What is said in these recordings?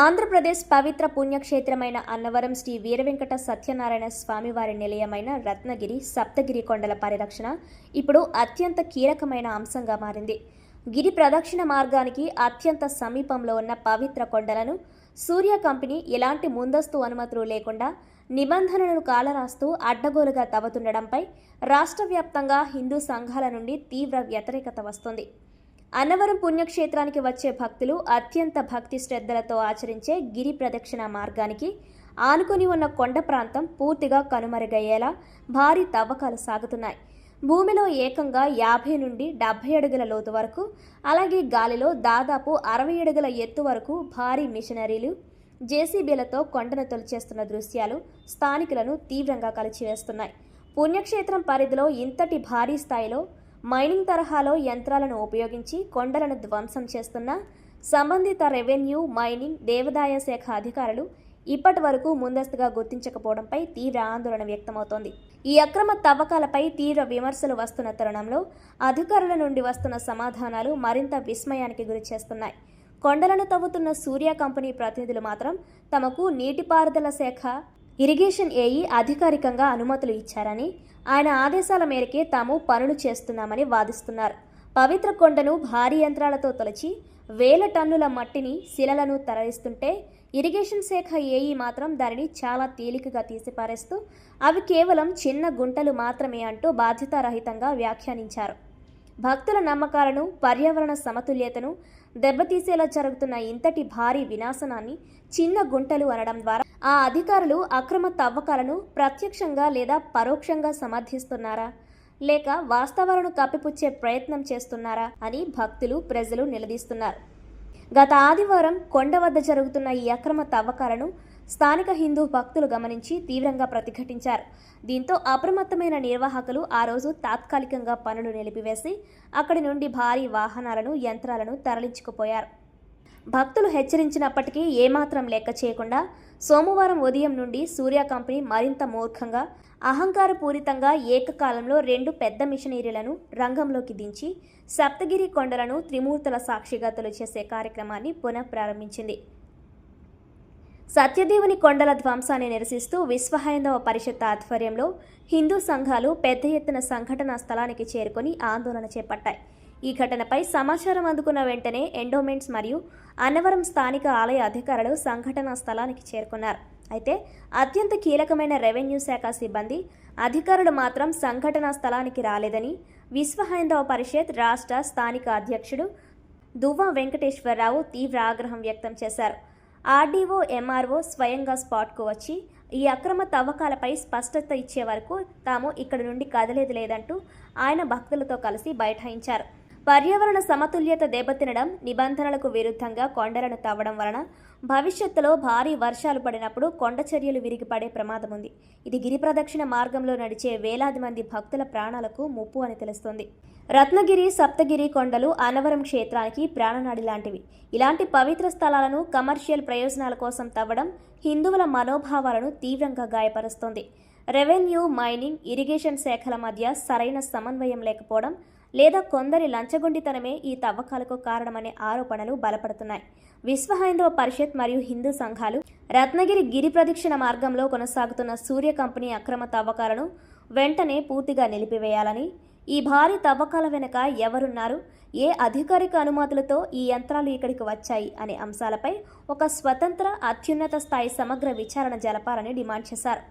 ఆంధ్రప్రదేశ్ పవిత్ర పుణ్యక్షేత్రమైన అన్నవరం శ్రీ వీరవెంకట సత్యనారాయణ స్వామివారి నిలయమైన రత్నగిరి సప్తగిరి కొండల పరిరక్షణ ఇప్పుడు అత్యంత కీలకమైన అంశంగా మారింది. గిరి ప్రదక్షిణ మార్గానికి అత్యంత సమీపంలో ఉన్న పవిత్ర కొండలను సూర్య కంపెనీ ఎలాంటి ముందస్తు అనుమతులు లేకుండా నిబంధనలను కాలరాస్తూ అడ్డగోలుగా తవ్వుతుండడంపై రాష్ట్ర వ్యాప్తంగా హిందూ సంఘాల నుండి తీవ్ర వ్యతిరేకత వస్తోంది. అన్నవరం పుణ్యక్షేత్రానికి వచ్చే భక్తులు అత్యంత భక్తి శ్రద్ధలతో ఆచరించే గిరి ప్రదక్షిణ మార్గానికి ఆనుకొని ఉన్న కొండ ప్రాంతం పూర్తిగా కనుమరుగయ్యేలా భారీ తవ్వకాలు సాగుతున్నాయి. భూమిలో ఏకంగా 50 నుండి 70 అడుగుల లోతు వరకు, అలాగే గాలిలో దాదాపు 60 అడుగుల ఎత్తు వరకు భారీ మిషనరీలు, జేసీబీలతో కొండను తొలిచేస్తున్న దృశ్యాలు స్థానికులను తీవ్రంగా కలిచివేస్తున్నాయి. పుణ్యక్షేత్రం పరిధిలో ఇంతటి భారీ స్థాయిలో మైనింగ్ తరహాలో యంత్రాలను ఉపయోగించి కొండలను ధ్వంసం చేస్తున్న సంబంధిత రెవెన్యూ, మైనింగ్, దేవాదాయ శాఖ అధికారులు ఇప్పటి వరకు ముందస్తుగా గుర్తించకపోవడంపై తీవ్ర ఆందోళన వ్యక్తమవుతోంది. ఈ అక్రమ తవ్వకాలపై తీవ్ర విమర్శలు వస్తున్న తరుణంలో అధికారుల నుండి వస్తున్న సమాధానాలు మరింత విస్మయానికి గురిచేస్తున్నాయి. కొండలను తవ్వుతున్న సూర్య కంపెనీ ప్రతినిధులు మాత్రం తమకు నీటిపారుదల శాఖ ఇరిగేషన్ ఏఈ అధికారికంగా అనుమతులు ఇచ్చారని, ఆయన ఆదేశాల మేరకే తాము పనులు చేస్తున్నామని వాదిస్తున్నారు. పవిత్ర కొండను భారీ యంత్రాలతో తొలచి 1000 టన్నుల మట్టిని, శిలలను తరలిస్తుంటే ఇరిగేషన్ శాఖ ఏఈ మాత్రం దానిని చాలా తేలికగా తీసిపారేస్తూ అవి కేవలం చిన్న గుంటలు మాత్రమే అంటూ బాధ్యతారహితంగా వ్యాఖ్యానించారు. భక్తుల నమ్మకాలను, పర్యావరణ సమతుల్యతను దెబ్బతీసేలా జరుగుతున్న ఇంతటి భారీ వినాశనాన్ని చిన్న గుంటలు అనడం ద్వారా ఆ అధికారులు అక్రమ తవ్వకాలను ప్రత్యక్షంగా లేదా పరోక్షంగా సమర్థిస్తున్నారా, లేక వాస్తవాలను కప్పిపుచ్చే ప్రయత్నం చేస్తున్నారా అని భక్తులు, ప్రజలు నిలదీస్తున్నారు. గత ఆదివారం కొండ వద్ద జరుగుతున్న ఈ అక్రమ తవ్వకాలను స్థానిక హిందూ భక్తులు గమనించి తీవ్రంగా ప్రతిఘటించారు. దీంతో అప్రమత్తమైన నిర్వాహకులు ఆ రోజు తాత్కాలికంగా పనులు నిలిపివేసి అక్కడి నుండి భారీ వాహనాలను, యంత్రాలను తరలించుకుపోయారు. భక్తులు హెచ్చరించినప్పటికీ ఏమాత్రం లెక్క చేయకుండా సోమవారం ఉదయం నుండి సూర్య కంపెనీ మరింత మూర్ఖంగా, అహంకారపూరితంగా ఏకకాలంలో 2 పెద్ద మిషనరీలను రంగంలోకి దించి సప్తగిరి కొండలను త్రిమూర్తుల సాక్షిగా తొలిచేసే కార్యక్రమాన్ని పునఃప్రారంభించింది. సత్యదేవుని కొండల ధ్వంసాన్ని నిరసిస్తూ విశ్వ హైందవ పరిషత్ ఆధ్వర్యంలో హిందూ సంఘాలు పెద్ద ఎత్తున సంఘటనా స్థలానికి చేరుకొని ఆందోళన చేపట్టాయి. ఈ ఘటనపై సమాచారం అందుకున్న వెంటనే ఎండోమెంట్స్ మరియు అన్నవరం స్థానిక ఆలయ అధికారులు సంఘటనా స్థలానికి చేరుకున్నారు. అయితే అత్యంత కీలకమైన రెవెన్యూ శాఖ సిబ్బంది, అధికారులు మాత్రం సంఘటనా స్థలానికి రాలేదని విశ్వ హైందవ పరిషత్ రాష్ట్ర స్థానిక అధ్యక్షుడు దువ్వ వెంకటేశ్వరరావు తీవ్ర ఆగ్రహం వ్యక్తం చేశారు. ఆర్డీఓ, ఎంఆర్ఓ స్వయంగా స్పాట్కు వచ్చి ఈ అక్రమ తవ్వకాలపై స్పష్టత ఇచ్చే వరకు తాము ఇక్కడి నుండి కదలేదు లేదంటూ ఆయన భక్తులతో కలిసి బైఠాయించారు. పర్యావరణ సమతుల్యత దెబ్బతినడం, నిబంధనలకు విరుద్ధంగా కొండలను తవ్వడం వలన భవిష్యత్తులో భారీ వర్షాలు పడినప్పుడు కొండ చర్యలు విరిగిపడే ప్రమాదం ఉంది. ఇది గిరి ప్రదక్షిణ మార్గంలో నడిచే వేలాది మంది భక్తుల ప్రాణాలకు ముప్పు అని తెలుస్తోంది. రత్నగిరి, సప్తగిరి కొండలు అన్నవరం క్షేత్రానికి ప్రాణనాడి లాంటివి. ఇలాంటి పవిత్ర స్థలాలను కమర్షియల్ ప్రయోజనాల కోసం తవ్వడం హిందువుల మనోభావాలను తీవ్రంగా గాయపరుస్తోంది. రెవెన్యూ, మైనింగ్, ఇరిగేషన్ శాఖల మధ్య సరైన సమన్వయం లేకపోవడం లేదా కొందరి లంచగొండితనమే ఈ తవ్వకాలకు కారణమనే ఆరోపణలు బలపడుతున్నాయి. విశ్వ హైందవ పరిషత్ మరియు హిందూ సంఘాలు రత్నగిరి గిరి ప్రదక్షిణ మార్గంలో కొనసాగుతున్న సూర్య కంపెనీ అక్రమ తవ్వకాలను వెంటనే పూర్తిగా నిలిపివేయాలని, ఈ భారీ తవ్వకాల వెనుక ఎవరున్నారు, ఏ అధికారిక అనుమతులతో ఈ యంత్రాలు ఇక్కడికి వచ్చాయి అనే అంశాలపై ఒక స్వతంత్ర, అత్యున్నత స్థాయి సమగ్ర విచారణ జరపాలని డిమాండ్ చేశారు.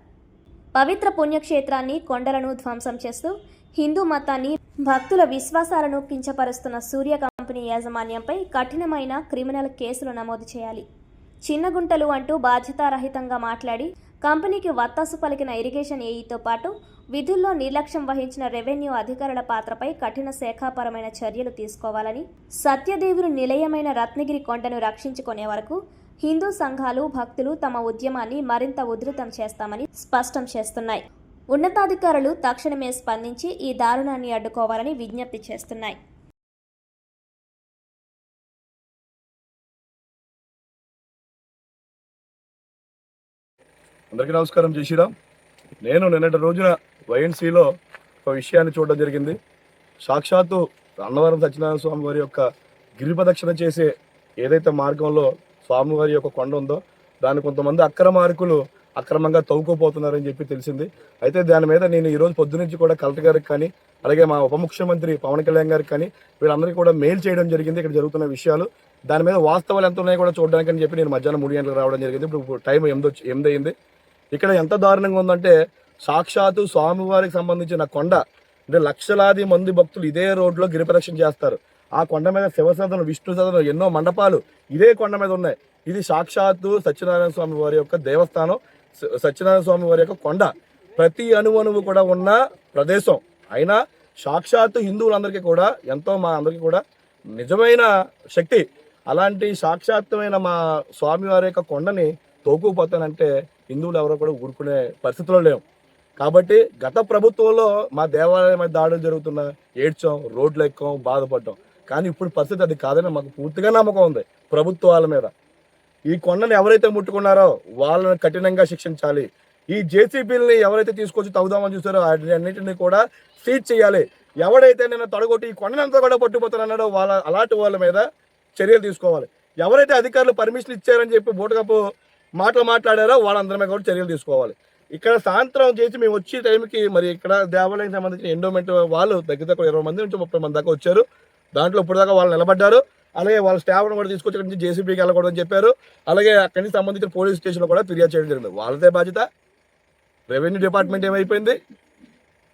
పవిత్ర పుణ్యక్షేత్రాన్ని, కొండలను ధ్వంసం చేస్తూ హిందూ మతాన్ని, భక్తుల విశ్వాసాలను కించపరుస్తున్న సూర్య కంపెనీ యాజమాన్యంపై కఠినమైన క్రిమినల్ కేసులు నమోదు చేయాలి. చిన్న గుంటలు అంటూ బాధ్యతారహితంగా మాట్లాడి కంపెనీకి వత్తాసు పలికిన ఇరిగేషన్ ఏఈతో పాటు విధుల్లో నిర్లక్ష్యం వహించిన రెవెన్యూ అధికారుల పాత్రపై కఠిన శాఖాపరమైన చర్యలు తీసుకోవాలని, సత్యదేవుని నిలయమైన రత్నగిరి కొండను రక్షించుకునే వరకు హిందూ సంఘాలు, భక్తులు తమ ఉద్యమాన్ని మరింత ఉధృతం చేస్తామని స్పష్టం చేస్తున్నాయి. ఉన్నతాధికారులు తక్షణమే స్పందించి ఈ దారుణాన్ని అడ్డుకోవాలని విజ్ఞప్తి చేస్తున్నాయి. అందరికీ నమస్కారం. జై శ్రీరామ్. నేను నిన్నటి రోజున వైఎన్సీలో ఒక విషయాన్ని చూడడం జరిగింది. సాక్షాత్తు అన్నవరం సత్యనారాయణ స్వామి వారి యొక్క గిరి ప్రదక్షిణ చేసే ఏదైతే మార్గంలో స్వామివారి యొక్క కొండ ఉందో దాన్ని కొంతమంది అక్రమార్కులు అక్రమంగా తవ్వుకోపోతున్నారని చెప్పి తెలిసింది. అయితే దాని మీద నేను ఈరోజు పొద్దునుంచి కూడా కలెక్టర్ గారికి కానీ అలాగే మా ఉప ముఖ్యమంత్రి పవన్ కళ్యాణ్ గారికి కానీ వీళ్ళందరికీ కూడా మెయిల్ చేయడం జరిగింది. ఇక్కడ జరుగుతున్న విషయాలు దాని మీద వాస్తవాలు ఎంత ఉన్నాయో కూడా చూడడానికి అని చెప్పి నేను మధ్యాహ్నం 3 గంటలకు రావడం జరిగింది. ఇప్పుడు టైం 8 అయింది. ఇక్కడ ఎంత దారుణంగా ఉందంటే సాక్షాత్తు స్వామివారికి సంబంధించిన కొండ, అంటే లక్షలాది మంది భక్తులు ఇదే రోడ్లో గిరిప్రదక్షిణ చేస్తారు. ఆ కొండ మీద శివసదనం, విష్ణు సదనం, ఎన్నో మండపాలు ఇదే కొండ మీద ఉన్నాయి. ఇది సాక్షాత్తు సత్యనారాయణ స్వామి వారి యొక్క దేవస్థానం, సత్యనారాయణ స్వామి వారి యొక్క కొండ, ప్రతి అణువణువు కూడా ఉన్న ప్రదేశం. అయినా సాక్షాత్తు హిందువులందరికీ కూడా ఎంతో, మా అందరికీ కూడా నిజమైన శక్తి. అలాంటి సాక్షాత్తమైన మా స్వామివారి యొక్క కొండని తోకుపోతానంటే హిందువులు ఎవరో కూడా ఊరుకునే పరిస్థితిలో లేవు. కాబట్టి గత ప్రభుత్వంలో మా దేవాలయం మీద దాడులు జరుగుతున్న ఏడ్చాం, రోడ్లు ఎక్కాం, బాధపడ్డాం. కానీ ఇప్పుడు పరిస్థితి అది కాదని మాకు పూర్తిగా నమ్మకం ఉంది ప్రభుత్వాల మీద. ఈ కొండను ఎవరైతే ముట్టుకున్నారో వాళ్ళని కఠినంగా శిక్షించాలి. ఈ జేసీబీలని ఎవరైతే తీసుకొచ్చి తవ్వుదామని చూసారో అన్నింటినీ కూడా సీజ్ చేయాలి. ఎవడైతే నేను తడగొట్టి ఈ కొండనంతా కూడా పట్టుకుపోతానన్నాడో అలాంటి వాళ్ళ మీద చర్యలు తీసుకోవాలి. ఎవరైతే అధికారులు పర్మిషన్ ఇచ్చారని చెప్పి బోటుకప్పు మాటలు మాట్లాడారో వాళ్ళందరి మీద కూడా చర్యలు తీసుకోవాలి. ఇక్కడ సాయంత్రం చేసి మేము వచ్చే టైంకి మరి ఇక్కడ దేవాలయం సంబంధించిన ఎండోమెంట్ వాళ్ళు దగ్గర 20 మంది నుంచి 30 మంది దాకా వచ్చారు. దాంట్లో ఇప్పుడు దాకా వాళ్ళు నిలబడ్డారు. అలాగే వాళ్ళ స్టాఫ్ను కూడా తీసుకొచ్చి ఇక్కడ నుంచి జేసీబీకి వెళ్ళకూడదని చెప్పారు. అలాగే అక్కడి నుంచి సంబంధించిన పోలీస్ స్టేషన్లో కూడా ఫిర్యాదు చేయడం జరిగింది. వాళ్ళదే బాధ్యత. రెవెన్యూ డిపార్ట్మెంట్ ఏమైపోయింది,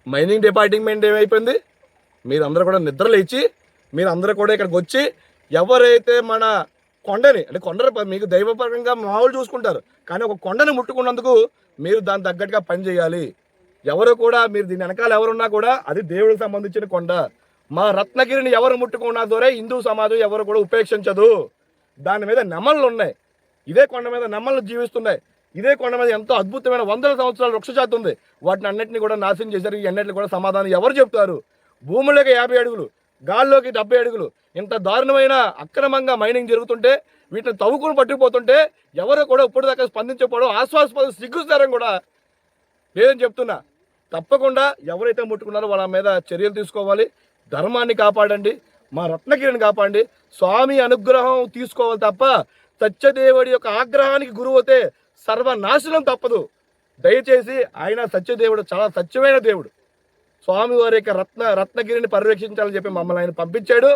మైనింగ్ డిపార్ట్మెంట్ ఏమైపోయింది. మీరందరూ కూడా నిద్ర లేచి మీరందరూ కూడా ఇక్కడికి వచ్చి ఎవరైతే మన కొండని, అంటే కొండ మీకు దైవపరంగా మామూలు చూసుకుంటారు, కానీ ఒక కొండని ముట్టుకున్నందుకు మీరు దాని తగ్గట్టుగా పని చేయాలి. ఎవరు కూడా మీరు దీని వెనకాల ఎవరున్నా కూడా అది దేవుడికి సంబంధించిన కొండ. మా రత్నగిరిని ఎవరు ముట్టుకున్నా సరే హిందూ సమాజం ఎవరు కూడా ఉపేక్షించదు. దాని మీద నెమళ్ళు ఉన్నాయి, ఇదే కొండ మీద నెమళ్ళు జీవిస్తున్నాయి. ఇదే కొండ మీద ఎంతో అద్భుతమైన 100 సంవత్సరాల వృక్షజాతి ఉంది. వాటిని అన్నింటినీ కూడా నాశనం చేశారు. ఈ అన్నింటినీ కూడా సమాధానం ఎవరు చెప్తారు? భూమిలోకి 50 అడుగులు, గాల్లోకి 70 అడుగులు, ఇంత దారుణమైన అక్రమంగా మైనింగ్ జరుగుతుంటే వీటిని తవ్వుకుని పట్టుకుపోతుంటే ఎవరు కూడా ఇప్పుడు దాకా స్పందించకపోవడం, ఆశ్వాసపడ సిగ్గుస్తారని కూడా లేదని చెప్తున్నా. తప్పకుండా ఎవరైతే ముట్టుకున్నారో వాళ్ళ మీద చర్యలు తీసుకోవాలి. ధర్మాన్ని కాపాడండి, మా రత్నగిరిని కాపాడండి. స్వామి అనుగ్రహం తీసుకోవాలి తప్ప సత్యదేవుడి యొక్క ఆగ్రహానికి గురవుతే సర్వనాశనం తప్పదు. దయచేసి ఆయన సత్యదేవుడు, చాలా సత్యమైన దేవుడు. స్వామివారి యొక్క రత్నగిరిని పరిరక్షించాలని చెప్పి మమ్మల్ని ఆయన పంపించాడు.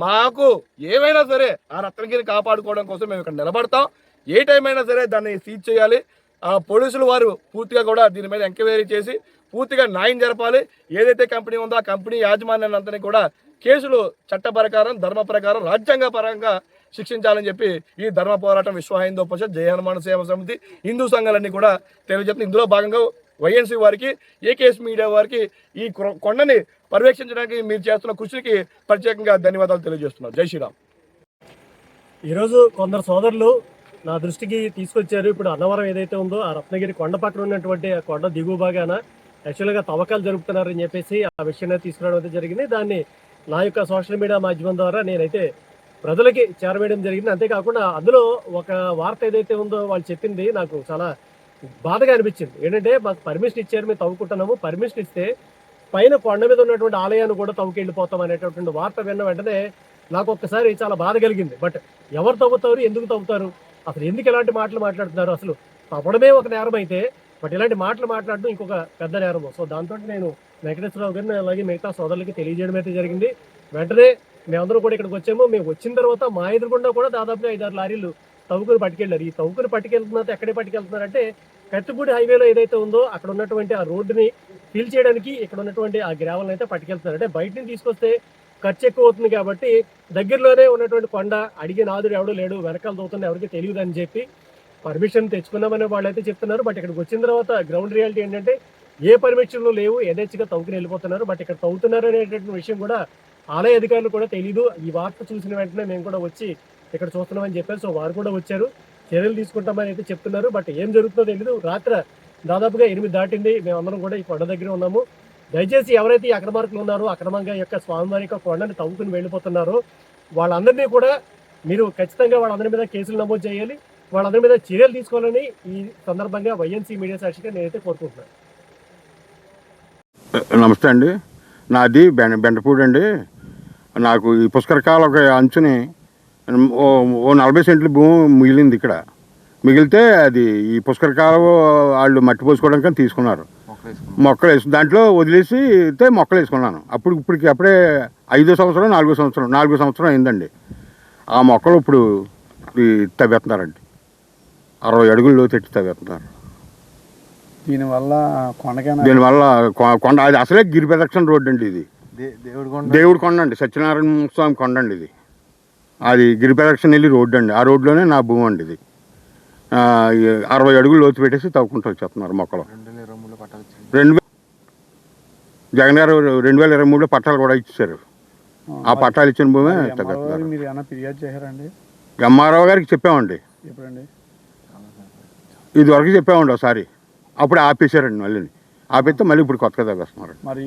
మాకు ఏమైనా సరే ఆ రత్నగిరిని కాపాడుకోవడం కోసం మేము ఇక్కడ నిలబడతాం. ఏ టైం అయినా సరే దాన్ని సీజ్ చేయాలి. ఆ పోలీసులు వారు పూర్తిగా కూడా దీని మీద ఎంక్వైరీ చేసి పూర్తిగా న్యాయం జరపాలి. ఏదైతే కంపెనీ ఉందో ఆ కంపెనీ యాజమాన్యాన్ని అంతని కూడా కేసులు చట్ట ప్రకారం, ధర్మ ప్రకారం, రాజ్యాంగ పరంగా శిక్షించాలని చెప్పి ఈ ధర్మ పోరాటం, విశ్వ హిందూ పరిషత్, జయ హనుమాన్ సేవ సమితి, హిందూ సంఘాలన్నీ కూడా తెలియజేస్తుంది. ఇందులో భాగంగా వైఎన్సీ వారికి, ఏకేఎస్ మీడియా వారికి ఈ కొండని పర్యవేక్షించడానికి మీరు చేస్తున్న కృషికి ప్రత్యేకంగా ధన్యవాదాలు తెలియజేస్తున్నాను. జై శ్రీరామ్. ఈరోజు కొందరు సోదరులు నా దృష్టికి తీసుకొచ్చారు. ఇప్పుడు అన్నవరం ఏదైతే ఉందో ఆ రత్నగిరి కొండ పక్కన ఉన్నటువంటి ఆ కొండ దిగువ భాగాన యాక్చువల్గా తవ్వకాలు జరుపుతున్నారని చెప్పేసి ఆ విషయాన్ని తీసుకురావడం అయితే జరిగింది. దాన్ని నా యొక్క సోషల్ మీడియా మాధ్యమం ద్వారా నేనైతే ప్రజలకి చేరవేయడం జరిగింది. అంతేకాకుండా అందులో ఒక వార్త ఏదైతే ఉందో వాళ్ళు చెప్పింది నాకు చాలా బాధగా అనిపించింది. ఏంటంటే మాకు పర్మిషన్ ఇచ్చారు, మేము తవ్వుకుంటున్నాము, పర్మిషన్ ఇస్తే పైన కొండ మీద ఉన్నటువంటి ఆలయాన్ని కూడా తవ్వుకెళ్ళిపోతాం అనేటటువంటి వార్త విన్న వెంటనే నాకు ఒక్కసారి చాలా బాధ కలిగింది. బట్ ఎవరు తవ్వుతారు, ఎందుకు తవ్వుతారు, అసలు ఎందుకు ఇలాంటి మాటలు మాట్లాడుతున్నారు? అసలు తవ్వడమే ఒక నేరం అయితే బట్ ఇలాంటి మాటలు మాట్లాడడం ఇంకొక పెద్ద నేరము. సో దాంతో నేను వెంకటేశ్వరరావు గారిని అలాగే మిగతా సోదరులకి తెలియజేయడం అయితే జరిగింది. వెంటనే మేమందరూ కూడా ఇక్కడికి వచ్చాము. మేము వచ్చిన తర్వాత మా ఎదురుగుండా కూడా దాదాపుగా 5-6 లారీలు తవ్వుకుని పట్టుకెళ్ళారు. ఈ తవ్వుకుని పట్టుకెళ్తున్నారు ఎక్కడే పట్టుకెళ్తున్నారంటే కత్తిపూడి హైవేలో ఏదైతే ఉందో అక్కడ ఉన్నటువంటి ఆ రోడ్డుని ఫిల్ చేయడానికి ఇక్కడ ఉన్నటువంటి ఆ గ్రావెల్ని అయితే పట్టుకెళ్తున్నారు. అంటే బయట నుంచి తీసుకొస్తే ఖర్చు ఎక్కువ అవుతుంది కాబట్టి దగ్గరలోనే ఉన్నటువంటి కొండ, అడిగే నాదుడు ఎవడో లేడు, వెనకాల తవ్వుతున్న ఎవరికి తెలియదు అని చెప్పి పర్మిషన్ తెచ్చుకున్నామని వాళ్ళు అయితే చెప్తున్నారు. బట్ ఇక్కడికి వచ్చిన తర్వాత గ్రౌండ్ రియాలిటీ ఏంటంటే ఏ పర్మిషన్లు లేవు, యథేచ్ఛగా తవ్వుకుని వెళ్ళిపోతున్నారు. బట్ ఇక్కడ తవ్వుతున్నారు అనేటువంటి విషయం కూడా ఆలయ అధికారులు కూడా తెలియదు. ఈ వార్త చూసిన వెంటనే మేము కూడా వచ్చి ఇక్కడ చూస్తున్నామని చెప్పారు. సో వారు కూడా వచ్చారు, చర్యలు తీసుకుంటామని అయితే చెప్తున్నారు. బట్ ఏం జరుగుతుందో తెలియదు. రాత్రి దాదాపుగా 8 దాటింది, మేమందరం కూడా ఈ కొండ దగ్గర ఉన్నాము. దయచేసి ఎవరైతే ఈ అక్రమార్కులు ఉన్నారో, అక్రమంగా యొక్క స్వామివారి యొక్క కొండని తవ్వుకుని వెళ్ళిపోతున్నారో వాళ్ళందరినీ కూడా మీరు ఖచ్చితంగా వాళ్ళందరి మీద కేసులు నమోదు చేయాలి, వాళ్ళందరి మీద చర్యలు తీసుకోవాలని ఈ సందర్భంగా వైఎన్సీ మీడియా సాక్షిగా నేనైతే కోరుకుంటున్నాను. నమస్తే అండి, నాది బెండపూడి అండి. నాకు ఈ పుష్కరకాల ఒక అంచుని ఓ 40 సెంట్ల భూమి మిగిలింది ఇక్కడ. మిగిలితే అది ఈ పుష్కరకాలు వాళ్ళు మట్టి పోసుకోవడానికి తీసుకున్నారు. మొక్కలు వేసి దాంట్లో వదిలేసి మొక్కలు వేసుకున్నాను. ఇప్పటికి అప్పుడే 5వ సంవత్సరం 4వ సంవత్సరం అయిందండి. ఆ మొక్కలు ఇప్పుడు తవ్వేస్తున్నారండి. 60 అడుగులు లోతెట్టి తవ్వేస్తున్నారు. దీనివల్ల కొండ అది అసలే గిరి ప్రదక్షిణ రోడ్డు అండి. ఇది దేవుడి కొండ అండి, సత్యనారాయణ స్వామి కొండ అండి. ఇది అది గిరి ప్రదక్షిణ వెళ్ళి రోడ్డు అండి. ఆ రోడ్లోనే నా భూమి అండి. ఇది 60 అడుగులు లోతు పెట్టేసి తవ్వుకుంటూ వచ్చేస్తున్నారు మొక్కలు. జగన్ గారు 2023లో పట్టాలు కూడా ఇచ్చారు. ఆ పట్టాలు ఇచ్చిన భూమే తగ్గుతున్నారు. మీరు ఏమైనా ఫిర్యాదు చేశారండి? ఎంఆర్ఓ గారికి చెప్పామండి. ఎప్పుడండి? ఇదివరకు చెప్పామండి ఒకసారి. అప్పుడు ఆపేశారండి. మళ్ళీ ఆపేస్తే మళ్ళీ ఇప్పుడు కొత్తగా తగ్గిస్తున్నారు. మరి